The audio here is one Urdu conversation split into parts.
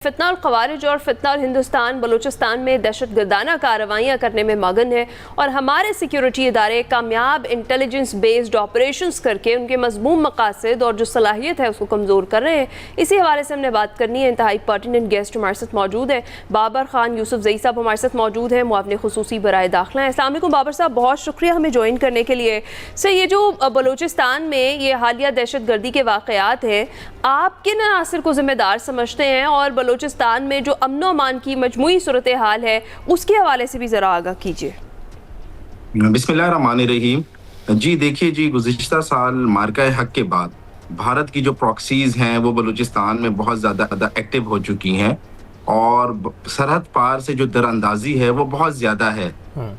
فتنہ الخوارج اور فتنہ الہندوستان بلوچستان میں دہشت گردانہ کارروائیاں کرنے میں مگن ہے اور ہمارے سیکیورٹی ادارے کامیاب انٹیلیجنس بیسڈ آپریشنز کر کے ان کے مضمون مقاصد اور جو صلاحیت ہے اس کو کمزور کر رہے ہیں۔ اسی حوالے سے ہم نے بات کرنی ہے، انتہائی پرٹیننٹ گیسٹ ہمارے ساتھ موجود ہیں۔ بابر خان یوسف زئی صاحب ہمارے ساتھ موجود ہیں، معاون خصوصی برائے داخلہ ہیں۔ السلام علیکم بابر صاحب، بہت شکریہ ہمیں جوائن کرنے کے لیے۔ سر، یہ جو بلوچستان میں یہ حالیہ دہشت گردی کے واقعات ہیں، آپ کن عناصر کو ذمہ دار سمجھتے ہیں اور بلوچستان میں جو امن و امان کی مجموعی صورتحال ہے اس کے حوالے سے بھی ذرا آگاہ کیجیے۔ بسم اللہ الرحمن الرحیم۔ جی دیکھیے جی، گزشتہ سال مارکہ حق کے بعد بھارت کی جو پراکسیز ہیں وہ بلوچستان میں بہت زیادہ ایکٹیو ہو چکی ہیں اور سرحد پار سے جو در اندازی ہے وہ بہت زیادہ ہے۔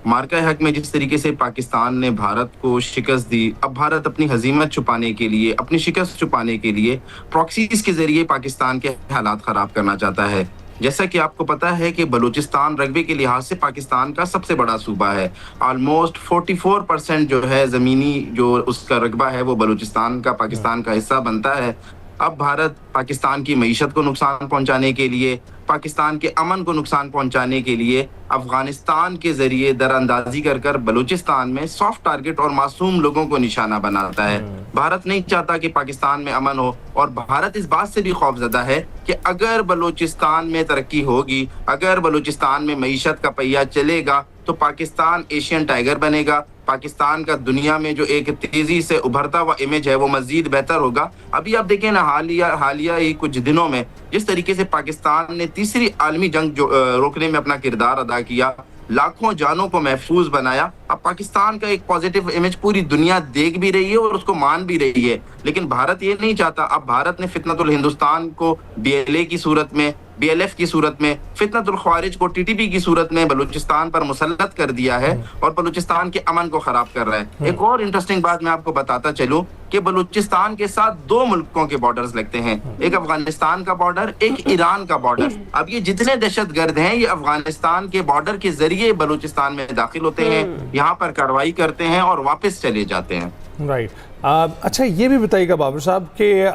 مارکہ حق میں جس طریقے سے پاکستان نے بھارت کو شکست دی، اب بھارت اپنی ہزیمت چھپانے کے لیے، اپنی شکست چھپانے کے لیے پراکسیز کے ذریعے پاکستان کے حالات خراب کرنا چاہتا ہے۔ جیسا کہ آپ کو پتہ ہے کہ بلوچستان رقبے کے لحاظ سے پاکستان کا سب سے بڑا صوبہ ہے۔ آلموسٹ 44% جو ہے زمینی جو اس کا رقبہ ہے وہ بلوچستان کا، پاکستان کا حصہ بنتا ہے۔ اب بھارت پاکستان کی معیشت کو نقصان پہنچانے کے لیے، پاکستان کے امن کو نقصان پہنچانے کے لیے افغانستان کے ذریعے در اندازی کر بلوچستان میں سافٹ ٹارگٹ اور معصوم لوگوں کو نشانہ بناتا ہے۔ بھارت نہیں چاہتا کہ پاکستان میں امن ہو، اور بھارت اس بات سے بھی خوفزدہ ہے کہ اگر بلوچستان میں ترقی ہوگی، اگر بلوچستان میں معیشت کا پہیہ چلے گا تو پاکستان ایشین ٹائیگر بنے گا، پاکستان کا دنیا میں جو ایک تیزی سے ابھرتا ہوا امیج ہے وہ مزید بہتر ہوگا۔ ابھی آپ دیکھیں نا، حالیہ ہی کچھ دنوں میں جس طریقے سے پاکستان نے تیسری عالمی جنگ روکنے میں اپنا کردار ادا کیا، لاکھوں جانوں کو محفوظ بنایا، اب پاکستان کا ایک پازیٹیو امیج پوری دنیا دیکھ بھی رہی ہے اور اس کو مان بھی رہی ہے۔ لیکن بھارت یہ نہیں چاہتا۔ اب بھارت نے فتنۃ الہندوستان کو BLA کی صورت میں، BLF کی صورت میں، فتنۃ الخوارج کو TTP کی صورت میں بلوچستان پر مسلط کر دیا ہے اور بلوچستان کے امن کو خراب کر رہا ہے۔ ایک اور انٹرسٹنگ بات میں آپ کو بتاتا چلوں کہ بلوچستان کے ساتھ 2 ملکوں کے بارڈرز لگتے ہیں، ایک افغانستان کا بارڈر، ایک ایران کا بارڈر۔ اب یہ جتنے دہشت گرد ہیں یہ افغانستان کے بارڈر کے ذریعے بلوچستان میں داخل ہوتے ہیں، یہاں پر کارروائی کرتے ہیں اور واپس چلے جاتے ہیں۔ رائٹ۔ اچھا، یہ بھی بتائیے گا بابر صاحب کہ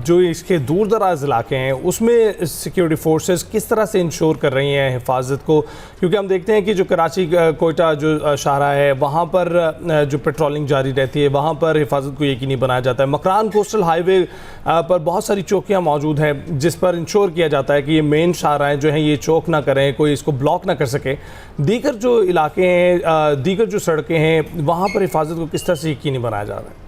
جو اس کے دور دراز علاقے ہیں اس میں سیکیورٹی فورسز کس طرح سے انشور کر رہی ہیں حفاظت کو؟ کیونکہ ہم دیکھتے ہیں کہ جو کراچی کوئٹہ جو شاہراہ ہے وہاں پر جو پیٹرولنگ جاری رہتی ہے، وہاں پر حفاظت کو یقینی بنایا جاتا ہے۔ مکران کوسٹل ہائی وے پر بہت ساری چوکیاں موجود ہیں جس پر انشور کیا جاتا ہے کہ یہ مین شاہراہیں جو ہیں یہ چوک نہ کریں، کوئی اس کو بلاک نہ کر سکے۔ دیگر جو علاقے ہیں، دیگر جو سڑکیں ہیں، وہاں پر حفاظت کو کس طرح سے یقینی بنایا جا رہا ہے؟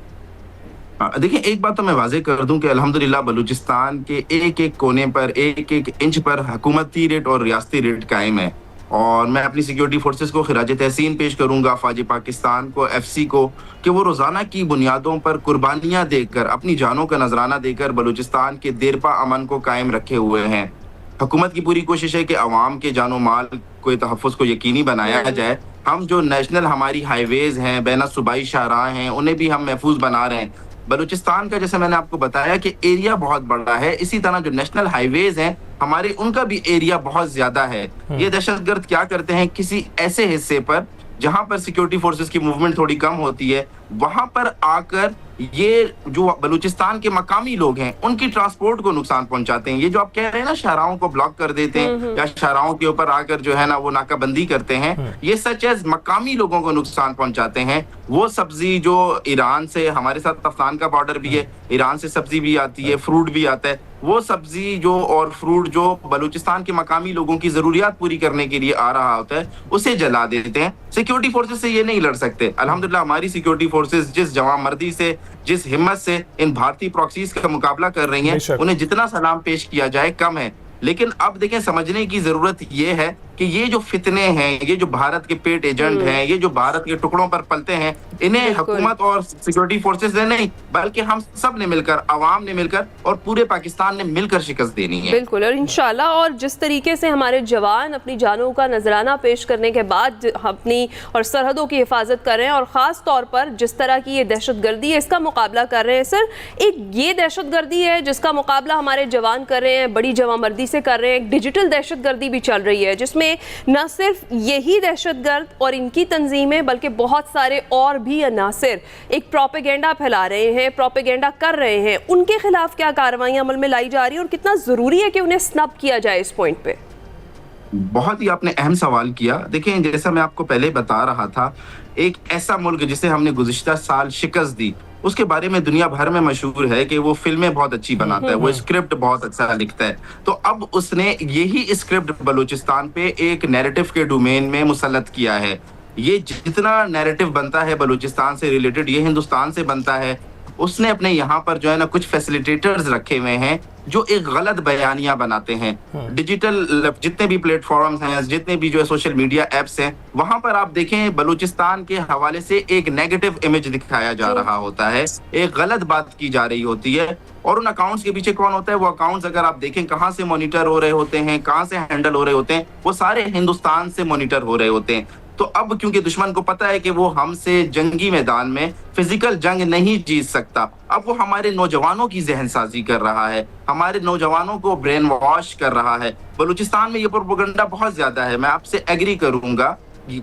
دیکھیں، ایک بات تو میں واضح کر دوں کہ الحمدللہ بلوچستان کے ایک ایک کونے پر، ایک ایک انچ پر حکومتی ریٹ اور ریاستی ریٹ قائم ہے، اور میں اپنی سیکیورٹی فورسز کو خراج تحسین پیش کروں گا، فوج پاکستان کو، FC کو، کہ وہ روزانہ کی بنیادوں پر قربانیاں دے کر، اپنی جانوں کا نذرانہ دے کر بلوچستان کے دیرپا امن کو قائم رکھے ہوئے ہیں۔ حکومت کی پوری کوشش ہے کہ عوام کے جان و مال کو تحفظ کو یقینی بنایا جائے۔ ہم جو نیشنل ہماری ہائی ویز ہیں، بین الصوبائی شاہراہ ہیں، انہیں بھی ہم محفوظ بنا رہے ہیں۔ بلوچستان کا جیسے میں نے آپ کو بتایا کہ ایریا بہت بڑا ہے، اسی طرح جو نیشنل ہائی ویز ہیں ہمارے، ان کا بھی ایریا بہت زیادہ ہے۔ یہ دہشت گرد کیا کرتے ہیں، کسی ایسے حصے پر جہاں پر سیکیورٹی فورسز کی موومنٹ تھوڑی کم ہوتی ہے، وہاں پر آ کر یہ جو بلوچستان کے مقامی لوگ ہیں ان کی ٹرانسپورٹ کو نقصان پہنچاتے ہیں۔ یہ جو آپ کہہ رہے ہیں نا، شاہراہوں کو بلاک کر دیتے ہیں یا شاہراہوں کے اوپر آ کر جو ہے نا وہ ناکہ بندی کرتے ہیں، یہ سچ ہے، مقامی لوگوں کو نقصان پہنچاتے ہیں۔ وہ سبزی جو ایران سے، ہمارے ساتھ افغان کا بارڈر بھی ہے، ایران سے سبزی بھی آتی ہے، فروٹ بھی آتا ہے، وہ سبزی جو اور فروٹ جو بلوچستان کے مقامی لوگوں کی ضروریات پوری کرنے کے لیے آ رہا ہوتا ہے اسے جلا دیتے ہیں۔ سیکیورٹی فورسز سے یہ نہیں لڑ سکتے۔ الحمدللہ ہماری سیکیورٹی فورسز جس جوان مردی سے، جس ہمت سے ان بھارتی پراکسیز کا مقابلہ کر رہی ہیں، انہیں جتنا سلام پیش کیا جائے کم ہے۔ لیکن اب دیکھیں، سمجھنے کی ضرورت یہ ہے کہ یہ جو فتنے ہیں، یہ جو بھارت کے پیٹ ایجنٹ ہیں، یہ جو بھارت کے ٹکڑوں پر پلتے ہیں، انہیں حکومت اور سیکیورٹی فورسز نے نہیں بلکہ ہم سب نے مل کر، عوام نے مل کر اور پورے پاکستان نے مل کر شکست دینی ہے۔ بالکل، اور انشاءاللہ، اور جس طریقے سے ہمارے جوان اپنی جانوں کا نذرانہ پیش کرنے کے بعد اپنی اور سرحدوں کی حفاظت کر رہے ہیں، اور خاص طور پر جس طرح کی یہ دہشت گردی ہے اس کا مقابلہ کر رہے ہیں۔ سر، ایک یہ دہشت گردی ہے جس کا مقابلہ ہمارے جوان کر رہے ہیں، بڑی جوان مردی سے کر رہے ہیں، ایک ڈیجیٹل دہشت گردی بھی چل رہی ہے جس میں میں نہ صرف یہی دہشت گرد اور ان کی تنظیمیں بلکہ بہت سارے اور بھی عناصر ایک پروپیگنڈا پھیلا رہے ہیں، پروپیگنڈا کر رہے ہیں، ان کے خلاف کیا کارروائیاں عمل میں لائی جا رہی ہیں اور کتنا ضروری ہے کہ انہیں سنب کیا جائے اس پوائنٹ پہ؟ بہت ہی آپ نے اہم سوال کیا. دیکھیں جیسا میں آپ کو پہلے بتا رہا تھا، ایک ایسا ملک جسے ہم نے گزشتہ سال شکست دی، اس کے بارے میں دنیا بھر میں مشہور ہے کہ وہ فلمیں بہت اچھی بناتا ہے، وہ اسکرپٹ بہت اچھا لکھتا ہے. تو اب اس نے یہی اسکرپٹ بلوچستان پہ ایک نیریٹو کے ڈومین میں مسلط کیا ہے. یہ جتنا نیریٹو بنتا ہے بلوچستان سے ریلیٹڈ، یہ ہندوستان سے بنتا ہے. اس نے اپنے یہاں پر جو ہے نا کچھ فیسیلیٹیٹرز رکھے ہوئے ہیں جو ایک غلط بیانیاں بناتے ہیں. ڈیجیٹل جتنے بھی پلیٹ فارمز ہیں، جتنے بھی جو ہے سوشل میڈیا ایپس ہیں، وہاں پر آپ دیکھیں بلوچستان کے حوالے سے ایک نیگیٹو امیج دکھایا جا رہا ہوتا ہے، ایک غلط بات کی جا رہی ہوتی ہے. اور ان اکاؤنٹس کے پیچھے کون ہوتا ہے؟ وہ اکاؤنٹس اگر آپ دیکھیں کہاں سے مانیٹر ہو رہے ہوتے ہیں، کہاں سے ہینڈل ہو رہے ہوتے ہیں، وہ سارے ہندوستان سے مانیٹر ہو رہے ہوتے ہیں. تو اب کیونکہ دشمن کو پتا ہے کہ وہ ہم سے جنگی میدان میں فزیکل جنگ نہیں جیت سکتا، اب وہ ہمارے نوجوانوں کی ذہن سازی کر رہا ہے، ہمارے نوجوانوں کو برین واش کر رہا ہے. بلوچستان میں یہ پروپیگنڈا بہت زیادہ ہے. میں آپ سے ایگری کروں گا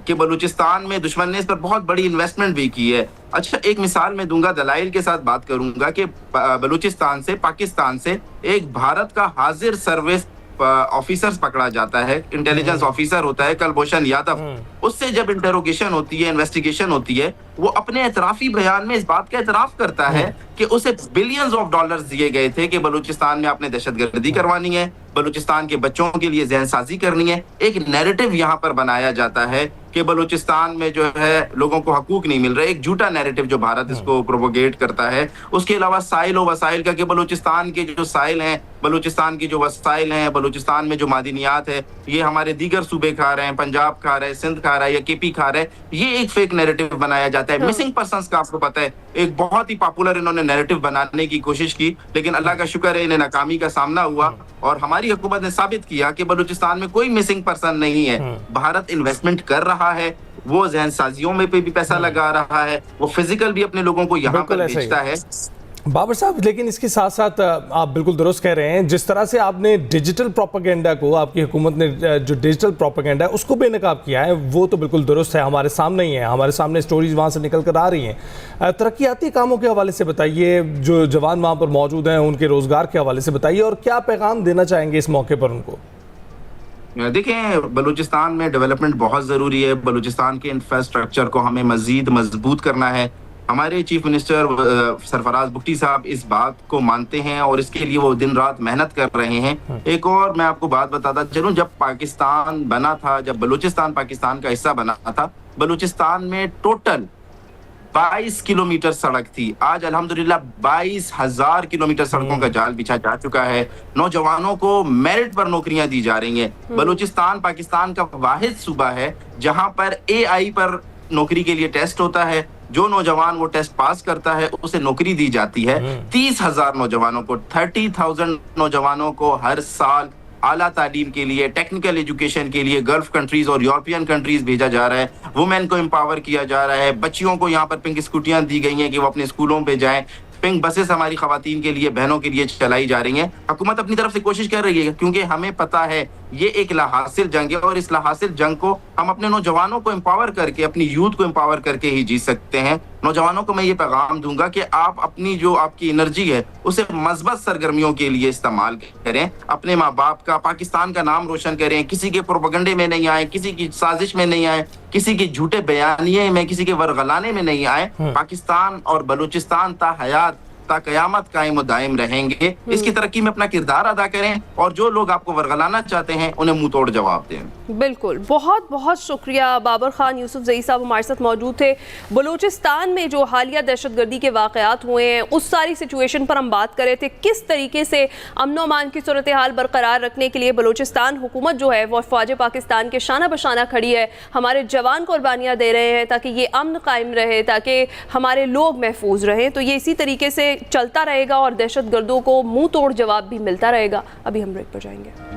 کہ بلوچستان میں دشمن نے اس پر بہت بڑی انویسٹمنٹ بھی کی ہے. اچھا ایک مثال میں دوں گا، دلائل کے ساتھ بات کروں گا کہ بلوچستان سے، پاکستان سے ایک بھارت کا حاضر سروس آفیسرز پکڑا جاتا ہے، انٹیلیجنس آفیسر ہوتا ہے کلبھوشن یادو. اس سے جب انٹروگیشن ہوتی ہے، انویسٹیگیشن ہوتی ہے، وہ اپنے اعترافی بیان میں اس بات کا اعتراف کرتا ہے کہ اسے بلینز آف ڈالرز دیے گئے تھے کہ بلوچستان میں آپ نے دہشت گردی کروانی ہے، بلوچستان کے بچوں کے لیے ذہن سازی کرنی ہے. ایک نیریٹو یہاں پر بنایا جاتا ہے کہ بلوچستان میں جو ہے لوگوں کو حقوق نہیں مل رہے، ایک جھوٹا نیریٹو جو بھارت اس کو پروپوگیٹ کرتا ہے. اس کے علاوہ سائل و وسائل کا کہ بلوچستان کے جو سائل ہیں، بلوچستان کی جو وسائل ہیں، بلوچستان میں جو معدنیات ہے، یہ ہمارے دیگر صوبے کھا رہے ہیں، پنجاب کھا رہے ہیں، سندھ کھا رہا ہے یا کے پی کھا رہا ہے. یہ ایک فیک نیریٹو بنایا جاتا ہے. مسنگ پرسنس کا آپ کو پتہ ہے، ایک بہت ہی پاپولر انہوں نے نیریٹو بنانے کی کوشش کی، لیکن اللہ کا شکر ہے انہیں ناکامی کا سامنا ہوا اور ہماری حکومت نے ثابت کیا کہ بلوچستان میں کوئی مسنگ پرسن نہیں ہے. بھارت انویسٹمنٹ کر رہا ہے، وہ ذہن سازیوں میں پہ بھی پیسہ لگا رہا ہے، وہ فزیکل بھی اپنے لوگوں کو یہاں پر بھیجتا ہے. بابر صاحب لیکن اس کے ساتھ ساتھ آپ بالکل درست کہہ رہے ہیں، جس طرح سے آپ نے ڈیجیٹل پروپیگنڈا کو، آپ کی حکومت نے جو ڈیجیٹل پروپیگنڈا ہے اس کو بے نقاب کیا ہے، وہ تو بالکل درست ہے، ہمارے سامنے ہی ہے، ہمارے سامنے سٹوریز وہاں سے نکل کر آ رہی ہیں. ترقیاتی کاموں کے حوالے سے بتائیے، جو جوان وہاں پر موجود ہیں ان کے روزگار کے حوالے سے بتائیے، اور کیا پیغام دینا چاہیں گے اس موقع پر ان کو؟ دیکھیں بلوچستان میں ڈیولپمنٹ بہت ضروری ہے. بلوچستان کے انفراسٹرکچر کو ہمیں مزید مضبوط کرنا ہے. ہمارے چیف منسٹر سرفراز بگٹی صاحب اس بات کو مانتے ہیں اور اس کے لیے وہ دن رات محنت کر رہے ہیں. ایک اور میں آپ کو بات بتاتا چلوں، جب پاکستان بنا تھا، جب بلوچستان پاکستان کا حصہ بنا تھا، بلوچستان میں ٹوٹل 22 کلومیٹر سڑک تھی. آج الحمدللہ 22,000 کلومیٹر سڑکوں کا جال بچھا جا چکا ہے. نوجوانوں کو میرٹ پر نوکریاں دی جا رہی ہیں. بلوچستان پاکستان کا واحد صوبہ ہے جہاں پر AI پر نوکری کے لیے ٹیسٹ ہوتا ہے. جو نوجوان وہ ٹیسٹ پاس کرتا ہے اسے نوکری دی جاتی ہے. 30,000 نوجوانوں کو، 30,000 نوجوانوں کو ہر سال اعلیٰ تعلیم کے لیے، ٹیکنیکل ایجوکیشن کے لیے گلف کنٹریز اور یورپین کنٹریز بھیجا جا رہا ہے. وومین کو امپاور کیا جا رہا ہے. بچیوں کو یہاں پر پنک اسکوٹیاں دی گئی ہیں کہ وہ اپنے اسکولوں پہ جائیں. پنک بسیں ہماری خواتین کے لیے، بہنوں کے لیے چلائی جا رہی ہیں. حکومت اپنی طرف سے کوشش کر رہی ہے کیونکہ ہمیں پتہ ہے یہ ایک لاحاصل جنگ ہے اور اس لاحاصل جنگ کو ہم اپنے نوجوانوں کو امپاور کر کے، اپنی یوتھ کو امپاور کر کے ہی جیت سکتے ہیں. نوجوانوں کو میں یہ پیغام دوں گا کہ آپ اپنی جو آپ کی انرجی ہے اسے مثبت سرگرمیوں کے لیے استعمال کریں. اپنے ماں باپ کا، پاکستان کا نام روشن کریں. کسی کے پروپیگنڈے میں نہیں آئیں، کسی کی سازش میں نہیں آئیں، کسی کے جھوٹے بیانیے میں، کسی کے ورغلانے میں نہیں آئیں. پاکستان اور بلوچستان تا حیات، تا قیامت قائم و دائم رہیں گے. اس کی ترقی میں اپنا کردار ادا کریں اور جو لوگ آپ کو ورغلانا چاہتے ہیں انہیں منہ توڑ جواب دیں. بالکل، بہت بہت شکریہ. بابر خان یوسف زئی صاحب ہمارے ساتھ موجود تھے. بلوچستان میں جو حالیہ دہشت گردی کے واقعات ہوئے ہیں اس ساری سچویشن پر ہم بات کر رہے تھے، کس طریقے سے امن و امان کی صورتحال برقرار رکھنے کے لیے بلوچستان حکومت جو ہے وہ افواج پاکستان کے شانہ بشانہ کھڑی ہے. ہمارے جوان قربانیاں دے رہے ہیں تاکہ یہ امن قائم رہے، تاکہ ہمارے لوگ محفوظ رہیں. تو یہ اسی طریقے سے چلتا رہے گا اور دہشت گردوں کو منہ توڑ جواب بھی ملتا رہے گا. ابھی ہم بریک پر جائیں گے.